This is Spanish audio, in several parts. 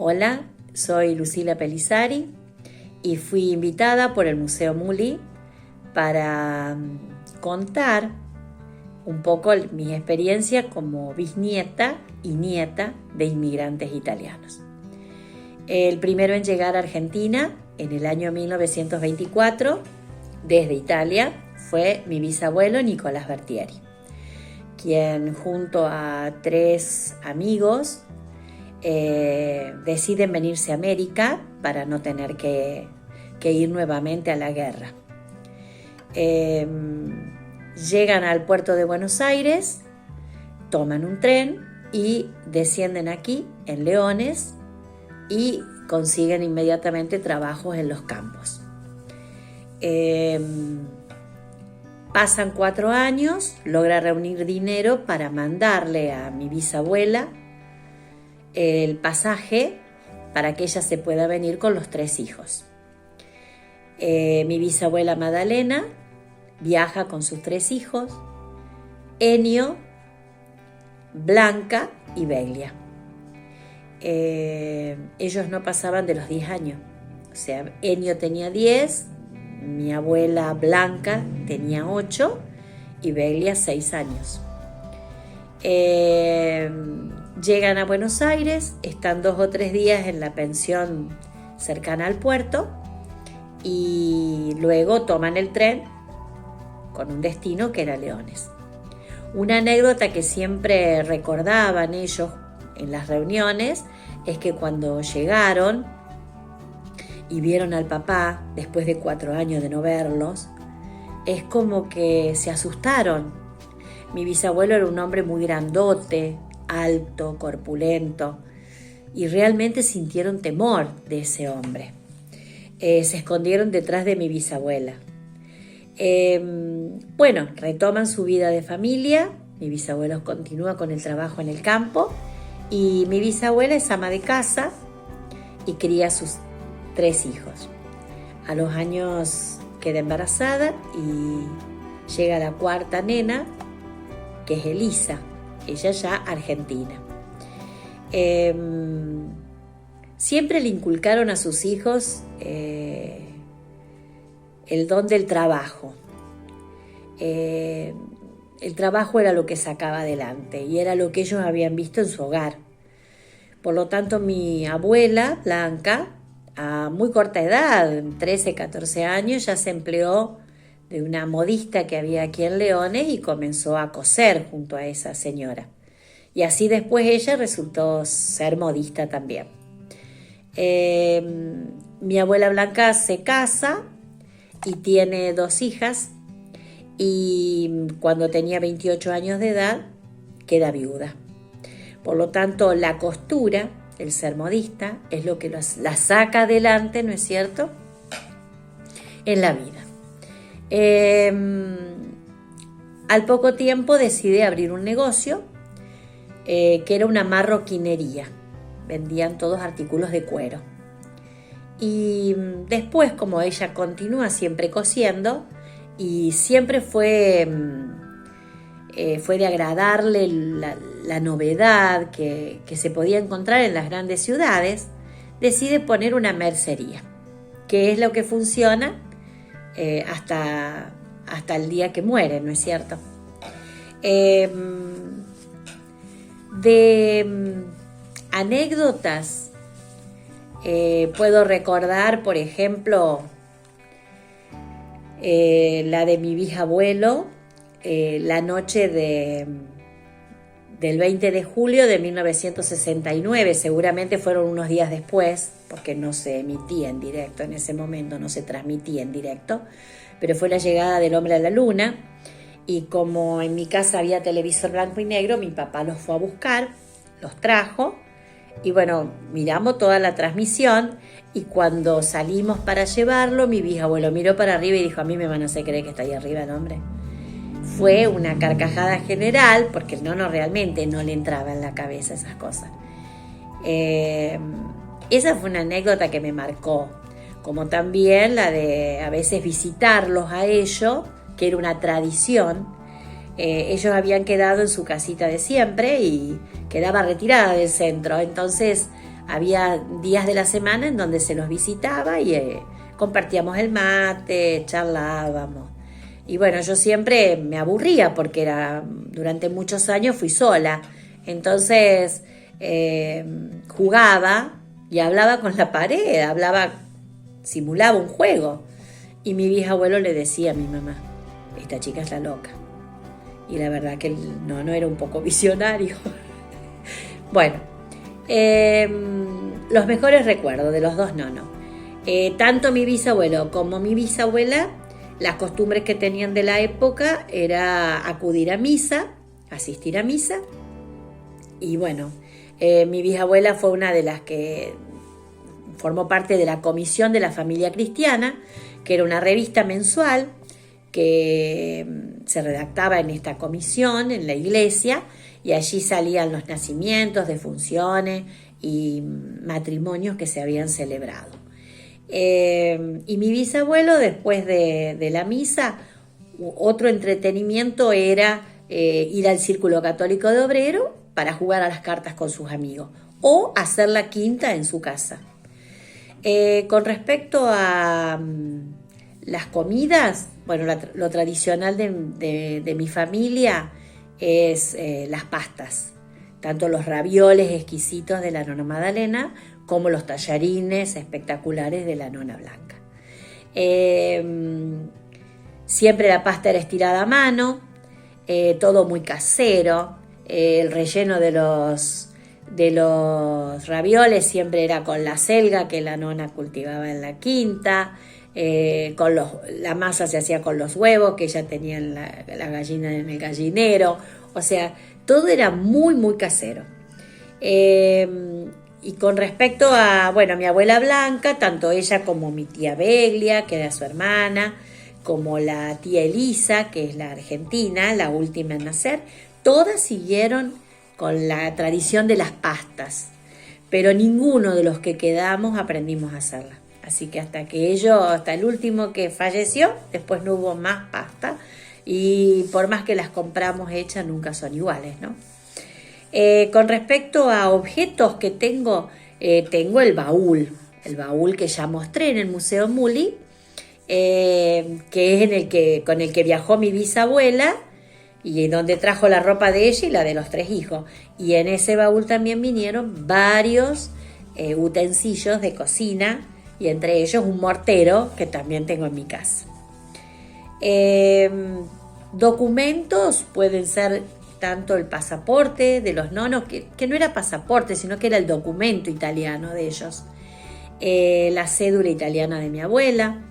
Hola, soy Lucila Pellizzari y fui invitada por el Museo Muli para contar un poco mi experiencia como bisnieta y nieta de inmigrantes italianos. El primero en llegar a Argentina en el año 1924 desde Italia fue mi bisabuelo Nicolás Bertieri, quien junto a 3 amigos deciden venirse a América para no tener que ir nuevamente a la guerra. Llegan al puerto de Buenos Aires, toman un tren y descienden aquí en Leones y consiguen inmediatamente trabajos en los campos. Pasan 4 años, logra reunir dinero para mandarle a mi bisabuela el pasaje para que ella se pueda venir con los 3 hijos. Mi bisabuela Madalena viaja con sus 3 hijos, Ennio, Blanca y Belia. Ellos no pasaban de los 10 años, o sea, Ennio tenía 10, mi abuela Blanca tenía 8 y Belia 6 años. Llegan a Buenos Aires, están 2 o 3 días en la pensión cercana al puerto y luego toman el tren con un destino que era Leones. Una anécdota que siempre recordaban ellos en las reuniones es que cuando llegaron y vieron al papá después de 4 años de no verlos, es como que se asustaron. Mi bisabuelo era un hombre muy grandote, alto, corpulento, y realmente sintieron temor de ese hombre. Se escondieron detrás de mi bisabuela. Retoman su vida de familia. Mi bisabuelo continúa con el trabajo en el campo y mi bisabuela es ama de casa y cría a sus 3 hijos. A los años queda embarazada y llega la 4ª nena, que es Elisa, ella ya argentina. Siempre le inculcaron a sus hijos el don del trabajo. El trabajo era lo que sacaba adelante y era lo que ellos habían visto en su hogar. Por lo tanto, mi abuela, Blanca, a muy corta edad, 13, 14 años, ya se empleó de una modista que había aquí en Leones y comenzó a coser junto a esa señora. Y así después ella resultó ser modista también. Mi abuela Blanca se casa y tiene 2 hijas y cuando tenía 28 años de edad queda viuda. Por lo tanto, la costura, el ser modista, es lo que la saca adelante, ¿no es cierto?, en la vida. Al poco tiempo decide abrir un negocio que era una marroquinería. Vendían todos artículos de cuero. Y después, como ella continúa siempre cosiendo y siempre fue de agradarle la novedad que se podía encontrar en las grandes ciudades, decide poner una mercería, que es lo que funciona hasta el día que muere, ¿no es cierto? Anécdotas, puedo recordar, por ejemplo, la de mi bisabuelo, la noche del 20 de julio de 1969, seguramente fueron unos días después, porque no se emitía en directo en ese momento, no se transmitía en directo, pero fue la llegada del hombre a la luna, y como en mi casa había televisor blanco y negro, mi papá los fue a buscar, los trajo, y bueno, miramos toda la transmisión, y cuando salimos para llevarlo, mi bisabuelo miró para arriba y dijo: a mí me van a hacer creer que está ahí arriba el hombre. Fue una carcajada general, porque realmente no le entraba en la cabeza esas cosas. Esa fue una anécdota que me marcó, como también la de a veces visitarlos a ellos, que era una tradición. Ellos habían quedado en su casita de siempre y quedaba retirada del centro, entonces había días de la semana en donde se los visitaba y compartíamos el mate, charlábamos. Y bueno, yo siempre me aburría porque durante muchos años fui sola. Entonces jugaba y hablaba con la pared, simulaba un juego. Y mi bisabuelo le decía a mi mamá, esta chica es la loca. Y la verdad que no era un poco visionario. Bueno, los mejores recuerdos de los dos nonos. Tanto mi bisabuelo como mi bisabuela, las costumbres que tenían de la época era acudir a misa, asistir a misa. Y bueno, mi bisabuela fue una de las que formó parte de la Comisión de la Familia Cristiana, que era una revista mensual que se redactaba en esta comisión, en la iglesia, y allí salían los nacimientos, defunciones y matrimonios que se habían celebrado. Y mi bisabuelo, después de la misa, otro entretenimiento era ir al Círculo Católico de Obrero para jugar a las cartas con sus amigos o hacer la quinta en su casa. Con respecto a las comidas, bueno, lo tradicional de mi familia es las pastas, tanto los ravioles exquisitos de la nona Madalena como los tallarines espectaculares de la nona Blanca. Siempre la pasta era estirada a mano, todo muy casero, el relleno de los ravioles siempre era con la selga que la nona cultivaba en la quinta. La masa se hacía con los huevos que ella tenía en la gallina en el gallinero, o sea, todo era muy muy casero. Y con respecto a, bueno, mi abuela Blanca, tanto ella como mi tía Beglia, que era su hermana, como la tía Elisa, que es la argentina, la última en nacer, todas siguieron con la tradición de las pastas, pero ninguno de los que quedamos aprendimos a hacerla. Así que hasta el último que falleció, después no hubo más pasta y por más que las compramos hechas, nunca son iguales, ¿no? Con respecto a objetos que tengo el baúl que ya mostré en el Museo Muli, que es con el que viajó mi bisabuela y donde trajo la ropa de ella y la de los 3 hijos. Y en ese baúl también vinieron varios utensilios de cocina, y entre ellos un mortero que también tengo en mi casa. Documentos pueden ser tanto el pasaporte de los nonos, que no era pasaporte, sino que era el documento italiano de ellos, la cédula italiana de mi abuela,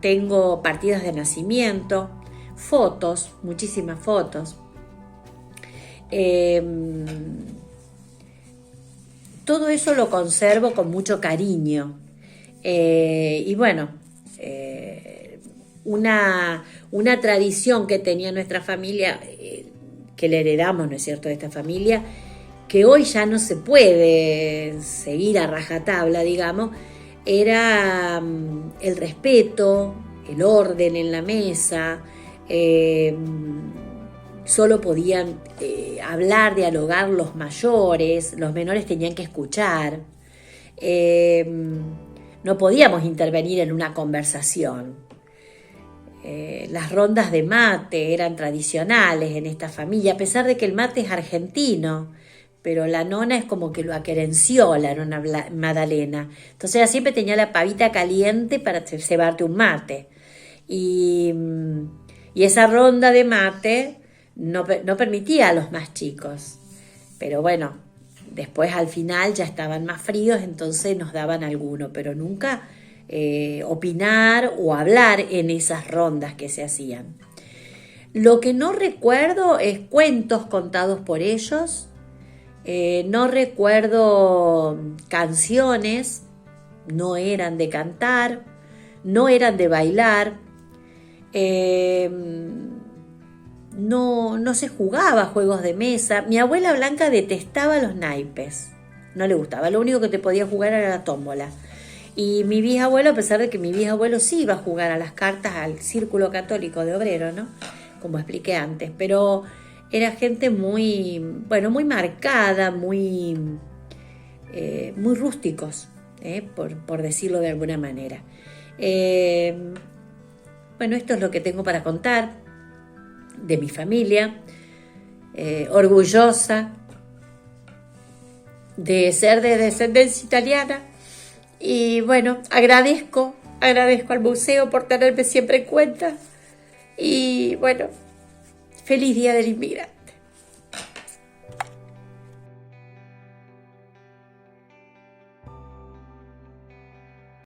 tengo partidas de nacimiento, fotos, muchísimas fotos. Todo eso lo conservo con mucho cariño. Y bueno, una tradición que tenía nuestra familia, que le heredamos, ¿no es cierto?, de esta familia, que hoy ya no se puede seguir a rajatabla, digamos, era el respeto, el orden en la mesa. Solo podían dialogar los mayores, los menores tenían que escuchar. No podíamos intervenir en una conversación. Las rondas de mate eran tradicionales en esta familia, a pesar de que el mate es argentino, pero la nona es como que lo aquerenció, la nona Madalena. Entonces ella siempre tenía la pavita caliente para cebarte un mate. Y esa ronda de mate no permitía a los más chicos. Pero bueno, después al final ya estaban más fríos, entonces nos daban alguno, pero nunca opinar o hablar en esas rondas que se hacían. Lo que no recuerdo es cuentos contados por ellos, no recuerdo canciones, no eran de cantar, no eran de bailar, no se jugaba juegos de mesa. Mi abuela Blanca detestaba los naipes, no le gustaba, lo único que te podía jugar era la tómbola. Y mi bisabuelo, a pesar de que mi bisabuelo sí iba a jugar a las cartas al Círculo Católico de Obrero, ¿no?, como expliqué antes, pero era gente muy, bueno, muy marcada, muy rústicos, por decirlo de alguna manera. Bueno, esto es lo que tengo para contar de mi familia, orgullosa de ser de descendencia italiana. Y bueno, agradezco al museo por tenerme siempre en cuenta. Y bueno, feliz Día del Inmigrante.